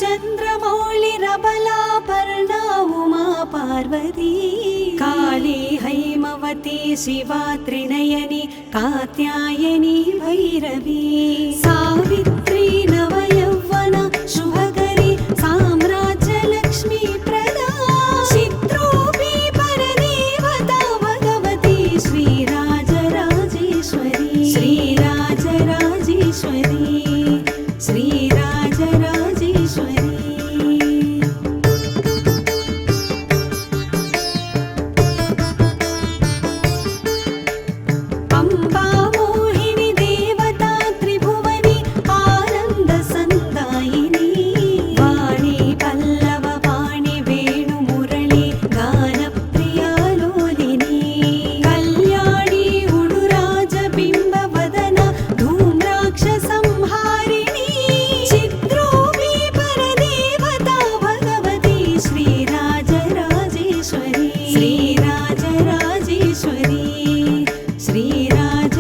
चन्द्रमौळिरबलापर्णा उमा पार्वती काली हैमवती शिवा त्रिनयनी कात्यायनी भैरवी सावित्री नवयौवना शुभकरी साम्राज्यलक्ष्मी प्रदा चित्रूपी परदेवता भगवती श्रीराजराजेश्वरी श्रीराजराजेश्वरी श्रीराजराजेश्वरी अम्बा मोहिनी देवता त्रिभुवनी आनन्दसन्दायिनी वाणी पल्लव वाणी वेणुमुरळी गानप्रिया लोलिनी कल्याणी उडुराजबिम्बवदना धूम्राक्षसंहारिणी चित्रूपी परदेवता भगवती श्रीराजराजेश्वरी श्रीराजराजेश्वरी श्रीराजराजेश्वरी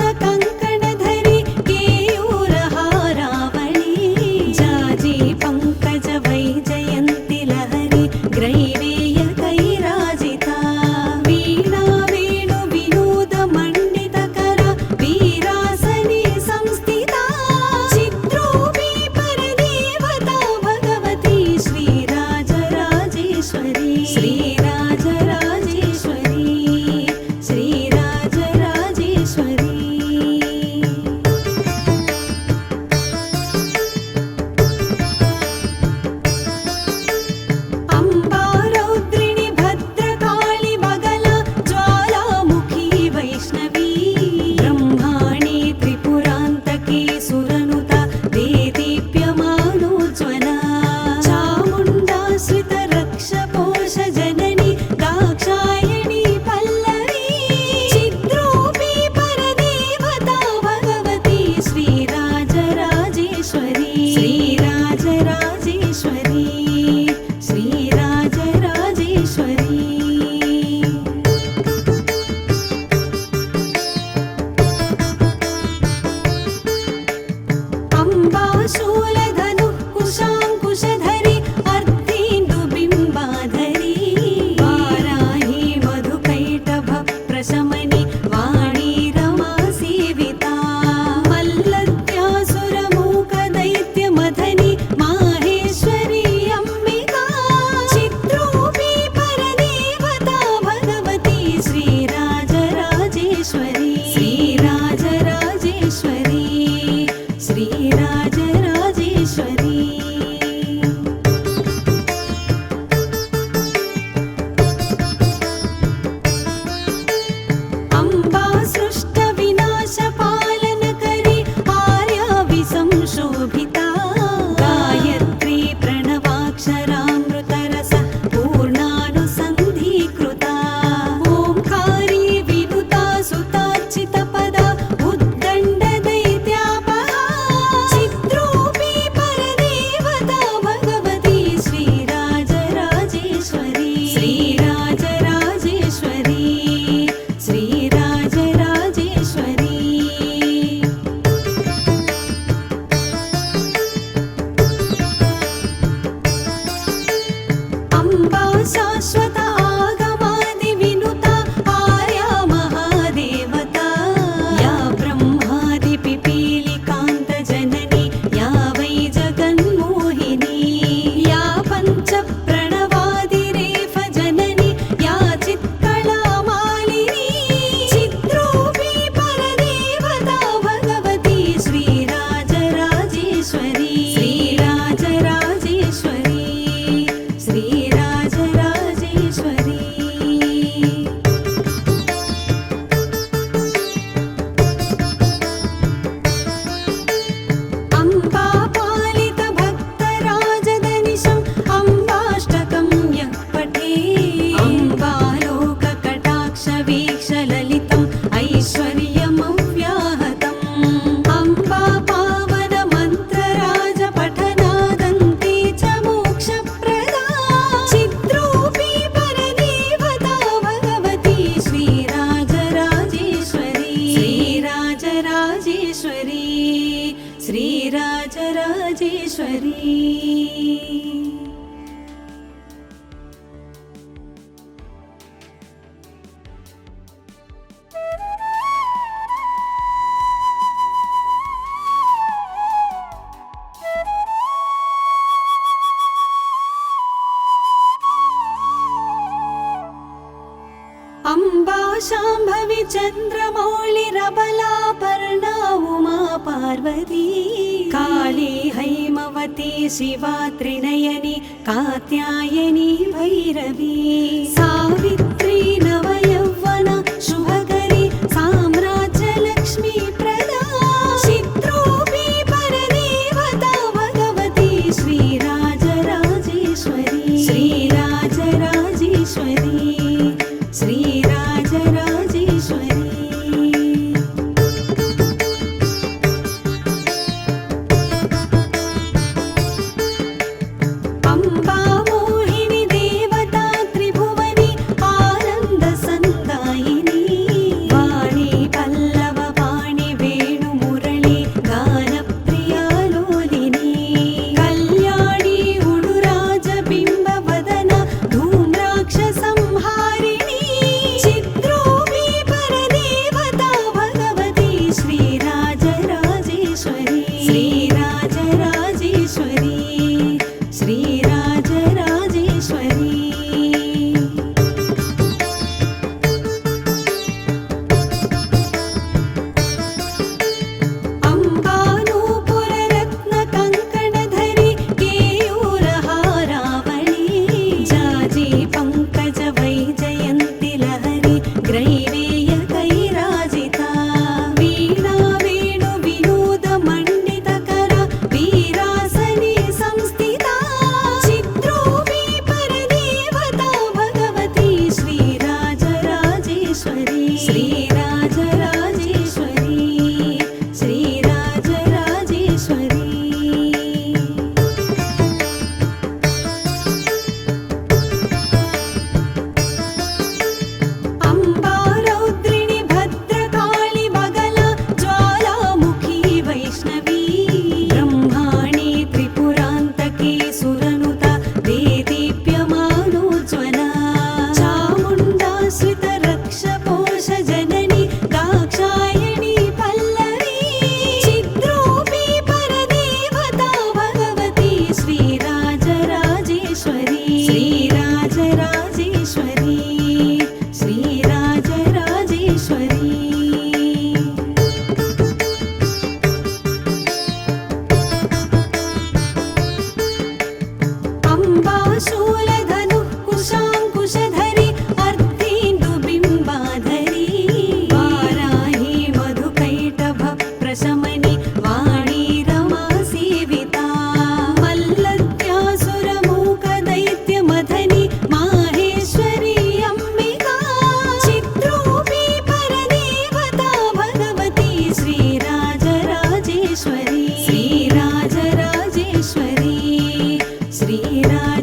अम्बानूपुररत्नकङ्कणधरी केयूरहारावळी जाजी पङ्कजवैजयन्ति लहरी ग्रैवेयकैराजिता वीणा वेणुविनोदमण्डितकरा वीरासने संस्थिता चित्रूपी परदेवता भगवती श्रीराजराजेश्वरी श्रीराजराजेश्वरी श्रीराजराजेश्वरी अम्बा रौद्रिणी भद्रकाली बगला ज्वालामुखी वैष्णवी ब्रह्माणी त्रिपुरान्तकी सुरनुता देदीप्यमानोज्ज्वला चामुण्डाश्रितरक्षपोषजननी दाक्षायणी पल्लवी चित्रूपी परदेवता भगवती श्रीराजराजेश्वरी श्रीराजराजेश्वरी श्रीराजराजेश्वरी अम्बा शूलधनुः कुशाङ्कुशधरी अर्धेन्दुबिम्बाधरी वाराही मधुकैटभ प्रशमनी वाणी रमा सेविता मल्लद्यासुरमूकदैत्यमथनी माहेश्वरी अम्बिका चित्रूपी परदेवता भगवती श्रीराजराजेश्वरी श्रीराजराजेश्वरी श्रीराजराजेश्वरी अम्बा सृष्टविनाशपालनकरी आर्याविसंशोभिता गायत्री प्रणवाक्षरामृतरस पूर्णानुसन्धीकृता ओंकारी विनुता सुतार्चितपदा उद्दण्डदैत्यापहा चित्रूपी परदेवता भगवती श्रीराजराजेश्वरी श्रीराजराजेश्वरी श्रीराजराजेश्वरी अम्बा शाश्वत आगमादिविनुता आर्या महादेवता या ब्रह्मादिपिपीलिकान्तजननी या वै जगन्मोहिनी या पञ्चप्रणवादिरेफजननी या चित्कलामालिनी चित्रूपी परदेवता भगवती श्रीराजराजेश्वरी श्रीराजराजेश्वरी श्रीराजराजेश्वरी अम्बा पालितभक्तराजदनिशम् अम्बाष्टकं यः पठे अम्बालोककटाक्षवीक्षललितम् ऐश्वर्यमव्याहतम् अम्बा पावनमन्त्रराजपठनादन्ते च मोक्षप्रदा चित्रूपी परदेवता शाम्भवी चन्द्रमौळिरबलापर्णा उमा पार्वती काली हैमवती शिवा त्रिनयनी कात्यायनी भैरवी सावित्री नवयौवना शुभकरी साम्राज्यलक्ष्मी प्रदा चित्रोऽपि परदेवता भगवती श्रीराजराजेश्वरी श्रीराजराजेश्वरी श्रीराजराजेश्वरी अम्बा मोहिनी देवता त्रिभुवनी आनन्दसन्दायिनी वाणी पल्लव वाणी वेणुमुरळी गानप्रिया लोलिनी कल्याणी उडुराजबिम्बवदना धूम्राक्षसंहारिणी चित्रोऽपि परदेवता भगवती श्रीराजराजेश्वरी श्रीराजराजेश्वरी श्रीराजराजेश्वरी अम्बानूपुररत्नकङ्कणधरी केयूरहारावळी जाजी पङ्कज वैजयन्ति लहरी ग्रैवेयकैराजिता वीणा वेणु विनोदमण्डितकरा वीरासने संस्थिता चित्रोऽपि परदेवता भगवती श्रीराजराजेश्वरी श्रीराजराजेश्वरी श्रीराजराजेश्वरी अम्बा रौद्रिणी भद्रकाली बगला ज्वालामुखी वैष्णवी ब्रह्माणी त्रिपुरान्तकी सुरनुता देदीप्यमानोज्ज्वला चामुण्डाश्रितरक्षपोष जननी दाक्षायणी पल्लवी चित्रोऽपि परदेवता भगवती श्रीराजराजेश्वरी श्रीराजराजेश्वरी श्रीराजराजेश्वरी श्रीराजराजेश्वरी श्रीराजराजेश्वरी श्रीराजराजेश्वरी श्रीराजराजेश्वरी श्रीराजराजेश्वरी श्रीराजराजेश्वरी श्रीराजराजेश्वरी श्रीराजराजेश्वरी श्रीराजराजेश्वरी श्रीराजराजेश्वरी श्रीराजराजेश्वरी श्रीराजराजेश्वरी अम्बा शूलधनुः कुशाङ्कुशधरी अर्धेन्दुबिम्बाधरी वाराही मधुकैटभ प्रशमनि वाणी रमा सेविता मल्लत्यासुरमूकदैत्यमथनि माहेश्वरी अम्बिका चित्रोऽपि परदेवता भगवती श्रीराजराजेश्वरी श्रीराजराजेश्वरी श्रीराजराजेश्वरी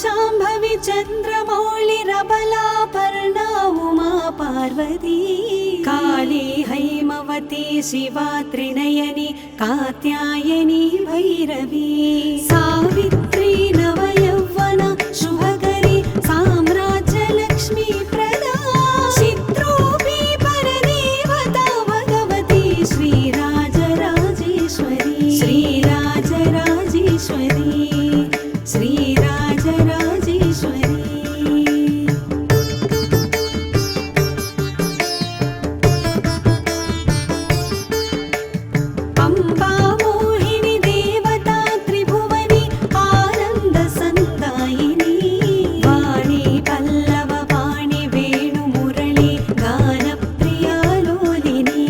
शाम्भवी चन्द्रमौळिरबलापर्णा उमा पार्वती काली हैमवती शिवा त्रिनयनी कात्यायनी भैरवी सावित्री नवयौवन शुभकरी साम्राज्यलक्ष्मी प्रदा चित्रूपी परदेवता भगवती श्रीराजराजेश्वरी श्रीराजराजेश्वरी श्रीराजराजेश्वरी अम्बा मोहिनी देवता त्रिभुवनी आनन्दसन्दायिनी वाणी पल्लव वाणी वेणुमुरळी गानप्रिया लोलिनी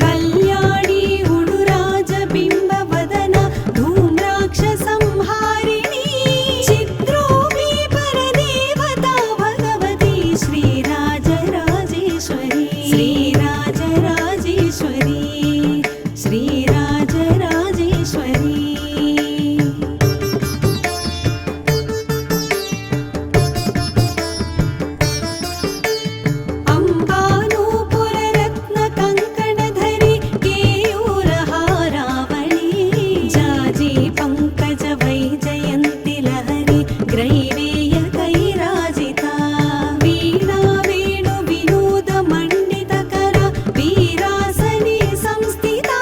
कल्याणी उडुराजबिम्बवदन धूम्राक्षसंहारिणी चित्रूपी परदेवता भगवती श्रीराजराजेश्वरी श्रीराजराजेश्वरी श्रीराजराजेश्वरी अम्बानूपुररत्नकङ्कणधरी केयूरहारावळी जाजी पङ्कज वैजयन्ति लहरी ग्रैवेयकैराजिता वीणा वेणु विनोद मण्डितकर वीरासने संस्थिता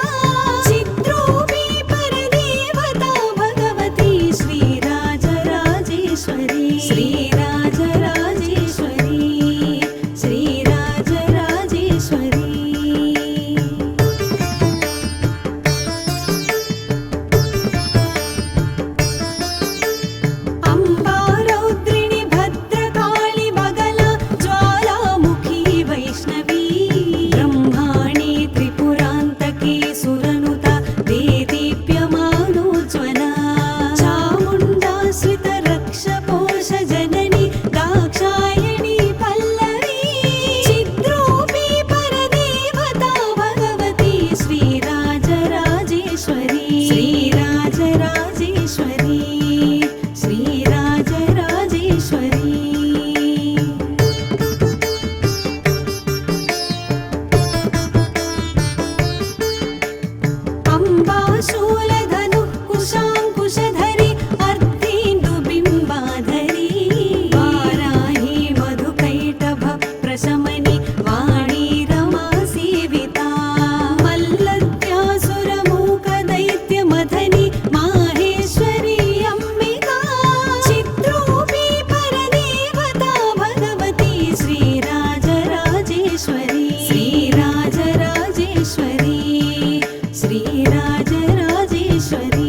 चित्रूपी परदेवता भगवती श्रीराजराजेश्वरी श्रीराजराजेश्वरी श्रीराजराजेश्वरी अम्बा रौद्रिणी भद्रकाळी बगला ज्वालामुखी वैष्णवी ब्रह्माणी त्रिपुरान्तकी सुरनुता देदीप्यमानोज्ज्वला चामुण्डाश्रितरक्षपोष जननी दाक्षायणी पल्लवी चिद्रूपी परदेवता भगवती श्रीराजराजेश्वरी श्रीराजराजेश्वरी श्रीराजराजेश्वरी अम्बा शूलधनुः कुशाङ्कुशधरी अर्धेन्दुबिम्बाधरी वाराही मधुकैटभ प्रशमनि वाणी रमा सेविता मल्लत्यासुरमूकदैत्यमथनि माहेश्वरी अम्बिका चित्रूपी परदेवता भगवती श्रीराजराजेश्वरी श्रीराजराजेश्वरी श्रीराजराजेश्वरी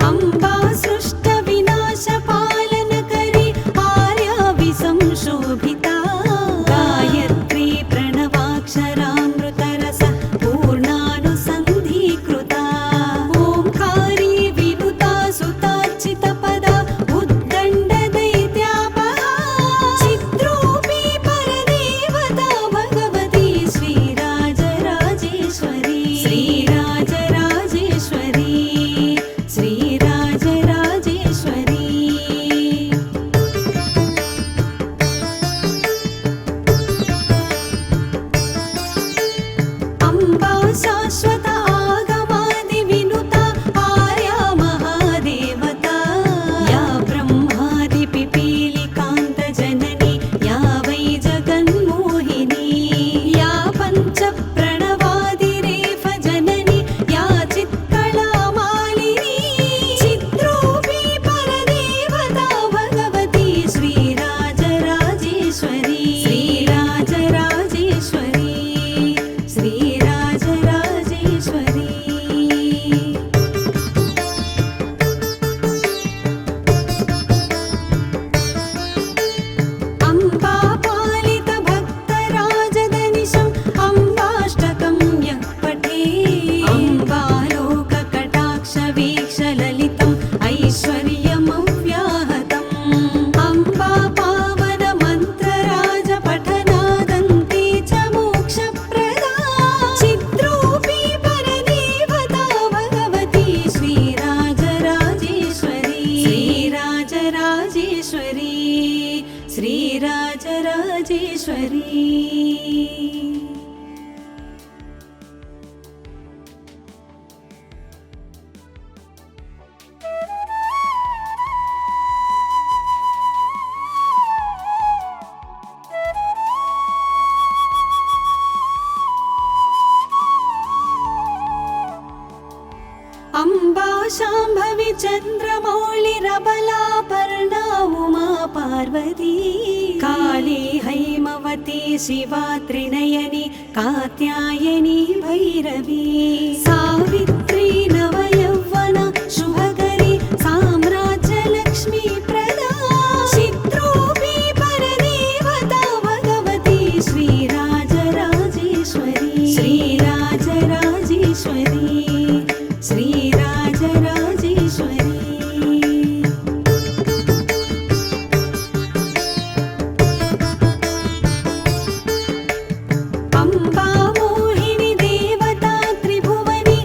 अम्बा सृष्टविनाशपालनकरी आर्याविसंशोभिता गायत्री प्रणवाक्षरामृतरस पूर्णानुसन्धीकृता ओंकारी विनुता सुतार्चितपदा उद्दण्डदैत्यापहा चित्रूपी श्रीराजराजेश्वरी अम्बा शाम्भवी चन्द्रमौळिरबलापर्णा उमा पार्वती काली हैमवती शिवा त्रिनयनी कात्यायनी भैरवी सावित्री नवयौवना शुभकरी साम्राज्यलक्ष्मी प्रदा चित्रूपी परदेवता भगवती श्रीराजराजेश्वरी श्रीराजराजेश्वरी श्रीराजराजेश्वरी अम्बा मोहिनी देवता त्रिभुवनी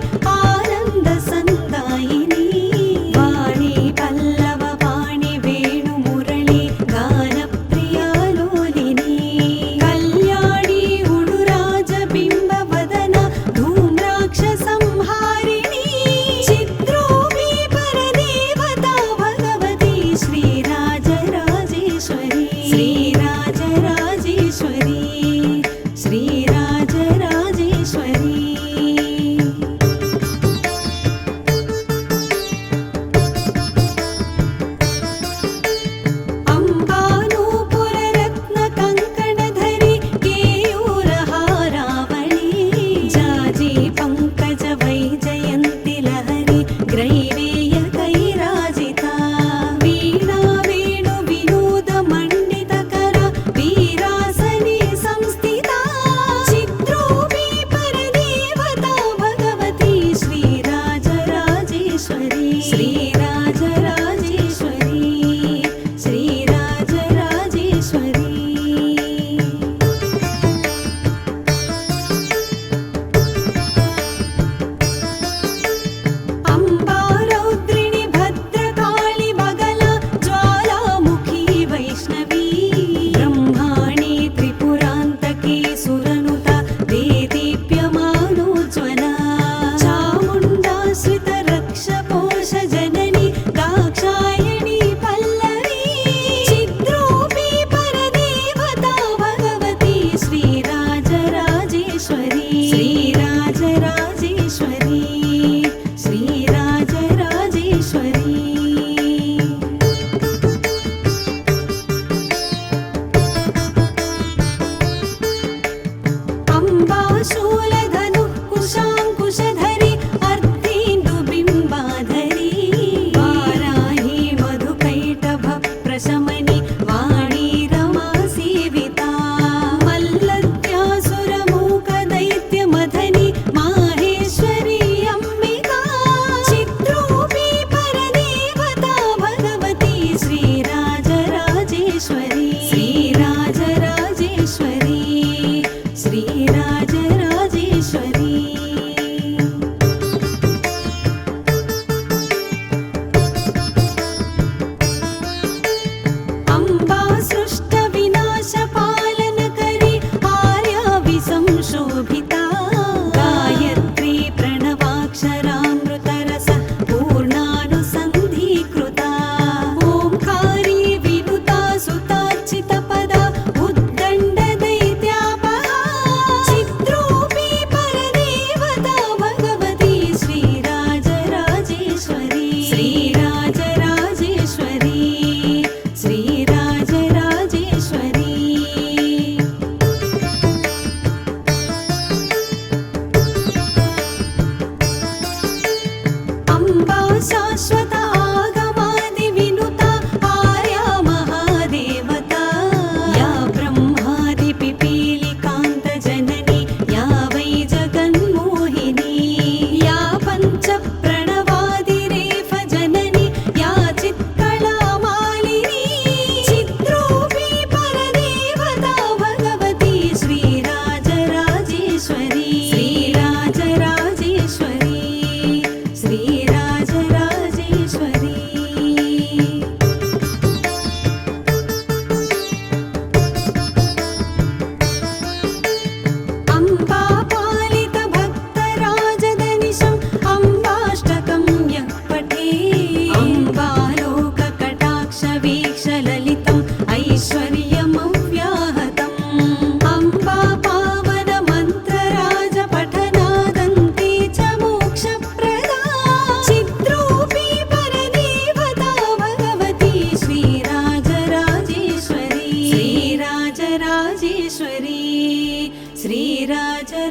राजराजेश्वरी श्रीराजराजेश्वरी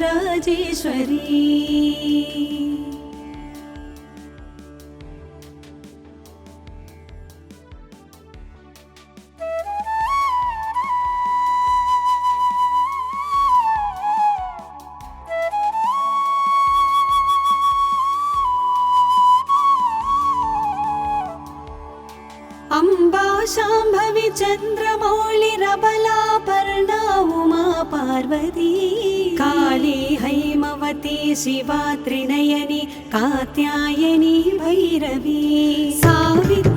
अम्बा शाम्भवी चन्द्रमौळिरबलापर्णा उमा पार्वती काली हैमवती शिवा त्रिनयनी कात्यायनी भैरवी सावित्री